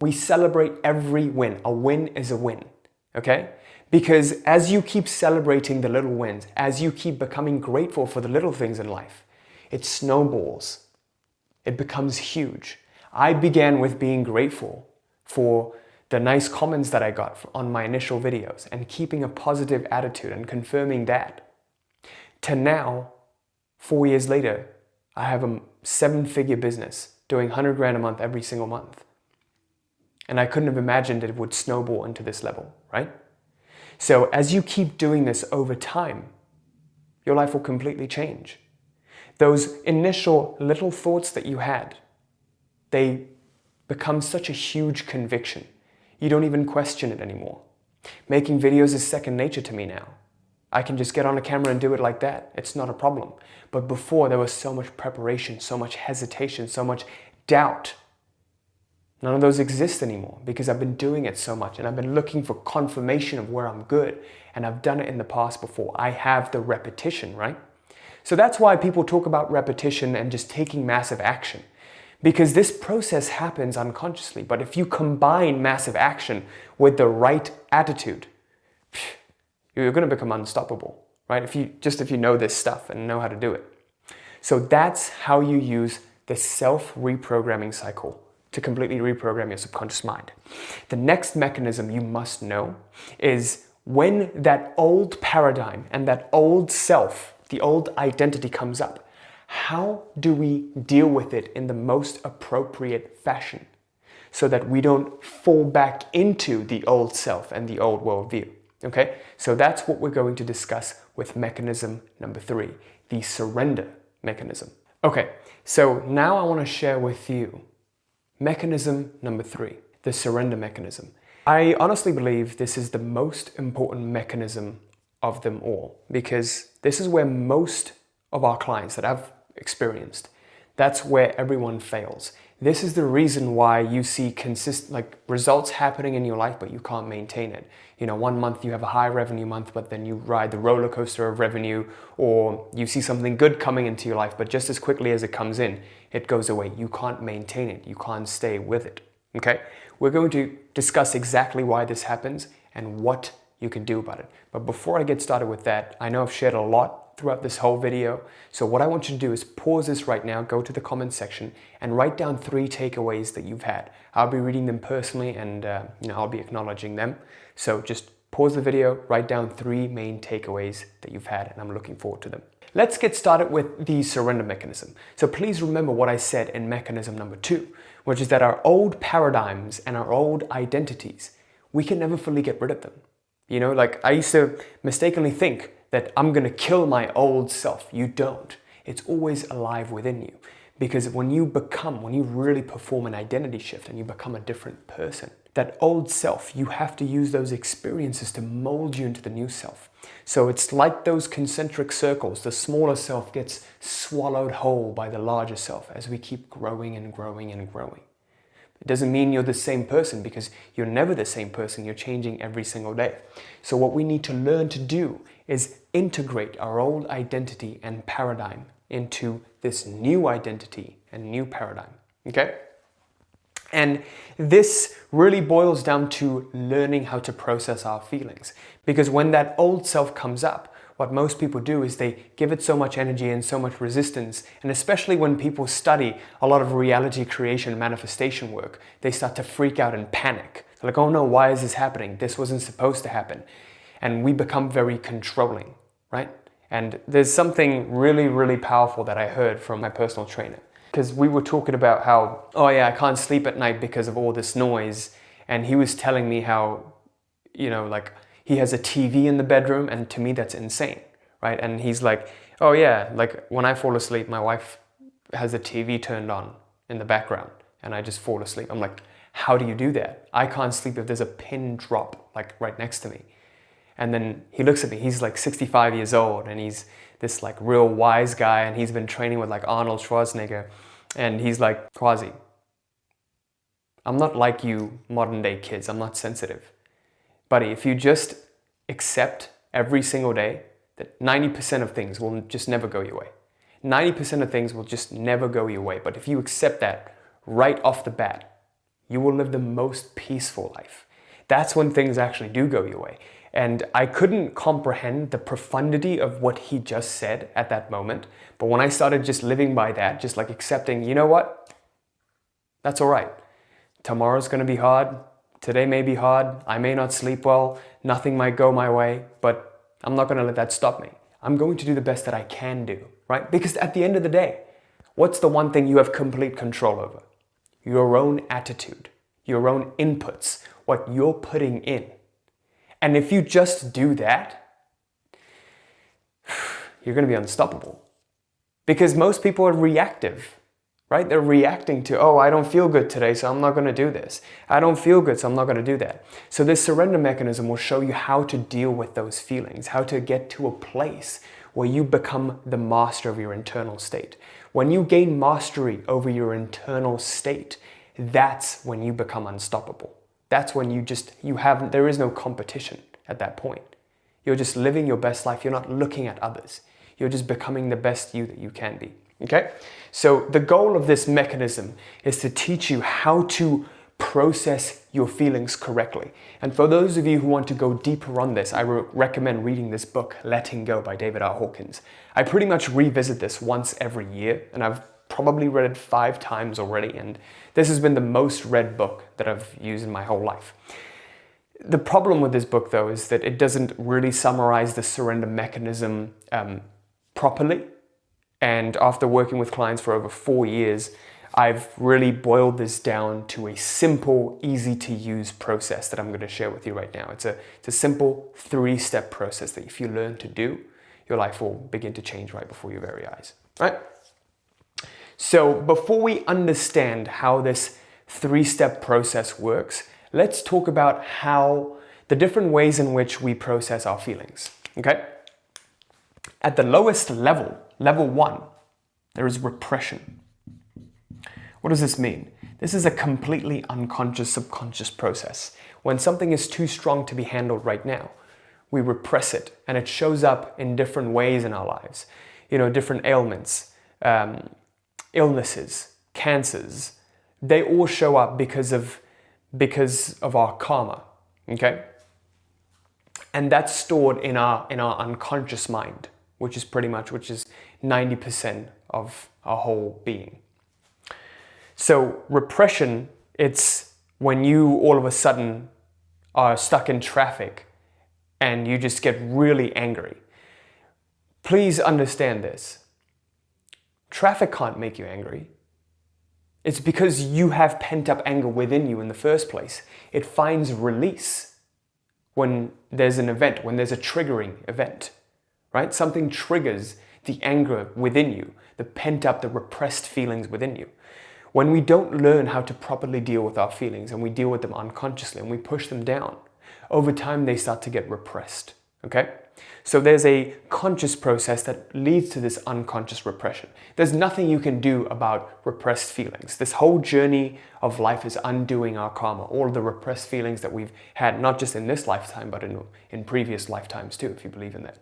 We celebrate every win. A win is a win, okay? Because as you keep celebrating the little wins, as you keep becoming grateful for the little things in life, it snowballs. It becomes huge. I began with being grateful for the nice comments that I got on my initial videos and keeping a positive attitude and confirming that. To now, 4 years later, I have a 7-figure business doing 100 grand a month every single month. And I couldn't have imagined it would snowball into this level, right? So as you keep doing this over time, your life will completely change. Those initial little thoughts that you had, they become such a huge conviction. You don't even question it anymore. Making videos is second nature to me now. I can just get on a camera and do it like that. It's not a problem. But before, there was so much preparation, so much hesitation, so much doubt. None of those exist anymore because I've been doing it so much and I've been looking for confirmation of where I'm good, and I've done it in the past before. I have the repetition, right? So that's why people talk about repetition and just taking massive action, because this process happens unconsciously. But if you combine massive action with the right attitude, you're going to become unstoppable, right? If you know this stuff and know how to do it. So that's how you use the self-reprogramming cycle to completely reprogram your subconscious mind. The next mechanism you must know is when that old paradigm and that old self, the old identity comes up, how do we deal with it in the most appropriate fashion so that we don't fall back into the old self and the old worldview? Okay, so that's what we're going to discuss with mechanism number 3, the surrender mechanism. Okay, so now I want to share with you mechanism number 3, the surrender mechanism. I honestly believe this is the most important mechanism of them all, because this is where most of our clients that I've experienced, that's where everyone fails. This is the reason why you see consistent results happening in your life, but you can't maintain it. You know, one month you have a high revenue month, but then you ride the roller coaster of revenue, or you see something good coming into your life, but just as quickly as it comes in, it goes away. You can't maintain it. You can't stay with it. Okay? We're going to discuss exactly why this happens and what you can do about it. But before I get started with that, I know I've shared a lot throughout this whole video. So what I want you to do is pause this right now, go to the comment section and write down 3 takeaways that you've had. I'll be reading them personally and I'll be acknowledging them. So just pause the video, write down 3 main takeaways that you've had, and I'm looking forward to them. Let's get started with the surrender mechanism. So please remember what I said in mechanism number 2, which is that our old paradigms and our old identities, we can never fully get rid of them. You know, like I used to mistakenly think that I'm going to kill my old self. You don't. It's always alive within you. Because when you really perform an identity shift and you become a different person, that old self, you have to use those experiences to mold you into the new self. So it's like those concentric circles. The smaller self gets swallowed whole by the larger self as we keep growing and growing and growing. It doesn't mean you're the same person, because you're never the same person. You're changing every single day. So what we need to learn to do is integrate our old identity and paradigm into this new identity and new paradigm, okay? And this really boils down to learning how to process our feelings. Because when that old self comes up, what most people do is they give it so much energy and so much resistance. And especially when people study a lot of reality creation manifestation work, they start to freak out and panic. They're like, oh no, why is this happening? This wasn't supposed to happen. And we become very controlling, right? And there's something really, really powerful that I heard from my personal trainer. Because we were talking about how, oh yeah, I can't sleep at night because of all this noise. And he was telling me how, you know, like he has a TV in the bedroom, and to me that's insane, right? And he's like, oh yeah, like when I fall asleep, my wife has the TV turned on in the background and I just fall asleep. I'm like, how do you do that? I can't sleep if there's a pin drop like right next to me. And then he looks at me, he's like 65 years old and he's this like real wise guy, and he's been training with like Arnold Schwarzenegger. And he's like, Quasi, I'm not like you modern day kids, I'm not sensitive. Buddy, if you just accept every single day that 90% of things will just never go your way. 90% of things will just never go your way. But if you accept that right off the bat, you will live the most peaceful life. That's when things actually do go your way. And I couldn't comprehend the profundity of what he just said at that moment. But when I started just living by that, just like accepting, you know what? That's all right. Tomorrow's going to be hard. Today may be hard. I may not sleep well. Nothing might go my way, but I'm not going to let that stop me. I'm going to do the best that I can do, right? Because at the end of the day, what's the one thing you have complete control over? Your own attitude, your own inputs, what you're putting in. And if you just do that, you're going to be unstoppable. Because most people are reactive, right? They're reacting to, oh, I don't feel good today, so I'm not going to do this. I don't feel good, so I'm not going to do that. So this surrender mechanism will show you how to deal with those feelings, how to get to a place where you become the master of your internal state. When you gain mastery over your internal state, that's when you become unstoppable. That's when there is no competition at that point. You're just living your best life. You're not looking at others. You're just becoming the best you that you can be. Okay? So the goal of this mechanism is to teach you how to process your feelings correctly. And for those of you who want to go deeper on this, I recommend reading this book, Letting Go by David R. Hawkins. I pretty much revisit this once every year, and I've probably read it 5 times already, and this has been the most read book that I've used in my whole life. The problem with this book, though, is that it doesn't really summarize the surrender mechanism properly. And after working with clients for over 4 years, I've really boiled this down to a simple, easy to use process that I'm going to share with you right now. It's a simple 3-step process that if you learn to do, your life will begin to change right before your very eyes. Right? So before we understand how this 3-step process works, let's talk about how the different ways in which we process our feelings. Okay? At the lowest level, level 1, there is repression. What does this mean? This is a completely unconscious, subconscious process. When something is too strong to be handled right now, we repress it, and it shows up in different ways in our lives. Different ailments, illnesses, cancers. They all show up because of our karma. Okay? And that's stored in our unconscious mind, which is 90% of our whole being. So repression, it's when you all of a sudden are stuck in traffic and you just get really angry. Please understand this. Traffic can't make you angry. It's because you have pent-up anger within you in the first place. It finds release when there's an event, when there's a triggering event, right? Something triggers the anger within you, the pent-up, the repressed feelings within you. When we don't learn how to properly deal with our feelings and we deal with them unconsciously and we push them down, over time they start to get repressed, okay? So there's a conscious process that leads to this unconscious repression. There's nothing you can do about repressed feelings. This whole journey of life is undoing our karma, all of the repressed feelings that we've had, not just in this lifetime, but in previous lifetimes too, if you believe in that.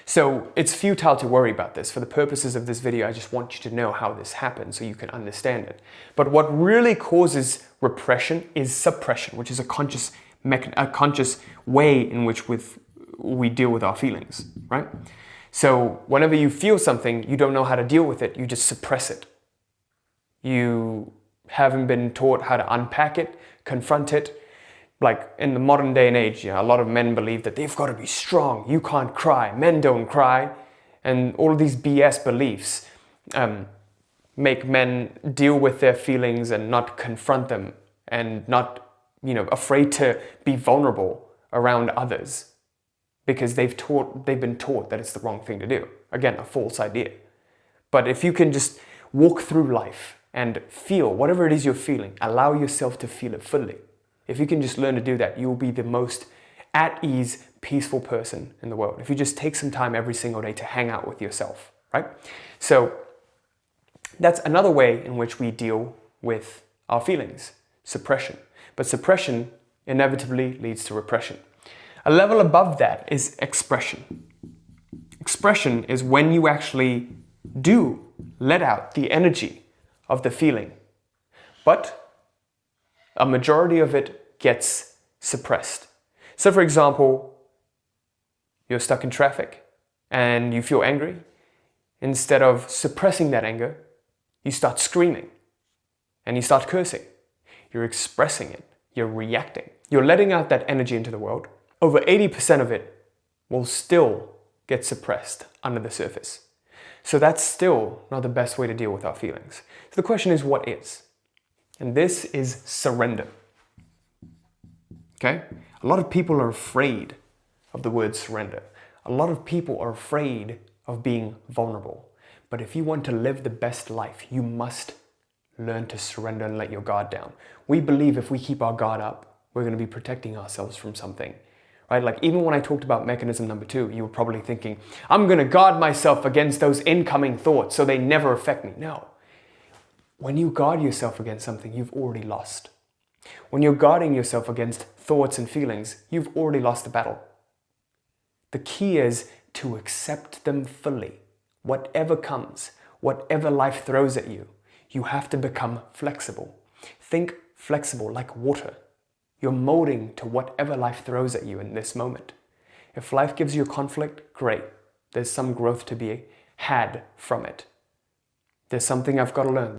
So it's futile to worry about this. For the purposes of this video, I just want you to know how this happens so you can understand it. But what really causes repression is suppression, which is a conscious way in which we deal with our feelings, right? So whenever you feel something, you don't know how to deal with it, you just suppress it. You haven't been taught how to unpack it, confront it. Like in the modern day and age, a lot of men believe that they've got to be strong. You can't cry. Men don't cry. And all of these BS beliefs make men deal with their feelings and not confront them and not, afraid to be vulnerable around others because they've been taught that it's the wrong thing to do. Again, a false idea. But if you can just walk through life and feel whatever it is you're feeling, allow yourself to feel it fully. If you can just learn to do that, you'll be the most at ease, peaceful person in the world. If you just take some time every single day to hang out with yourself, right? So that's another way in which we deal with our feelings, suppression. But suppression inevitably leads to repression. A level above that is expression. Expression is when you actually do let out the energy of the feeling, but A majority of it gets suppressed. So for example, you're stuck in traffic and you feel angry. Instead of suppressing that anger, you start screaming and you start cursing. You're expressing it. You're reacting. You're letting out that energy into the world. Over 80% of it will still get suppressed under the surface. So that's still not the best way to deal with our feelings. So the question is, what is? And this is surrender. Okay? A lot of people are afraid of the word surrender. A lot of people are afraid of being vulnerable. But if you want to live the best life, you must learn to surrender and let your guard down. We believe if we keep our guard up, we're going to be protecting ourselves from something. Right? Like even when I talked about mechanism number 2, you were probably thinking, I'm going to guard myself against those incoming thoughts so they never affect me. No. When you guard yourself against something, you've already lost. When you're guarding yourself against thoughts and feelings, you've already lost the battle. The key is to accept them fully. Whatever comes, whatever life throws at you, you have to become flexible. Think flexible like water. You're molding to whatever life throws at you in this moment. If life gives you a conflict, great. There's some growth to be had from it. There's something I've got to learn.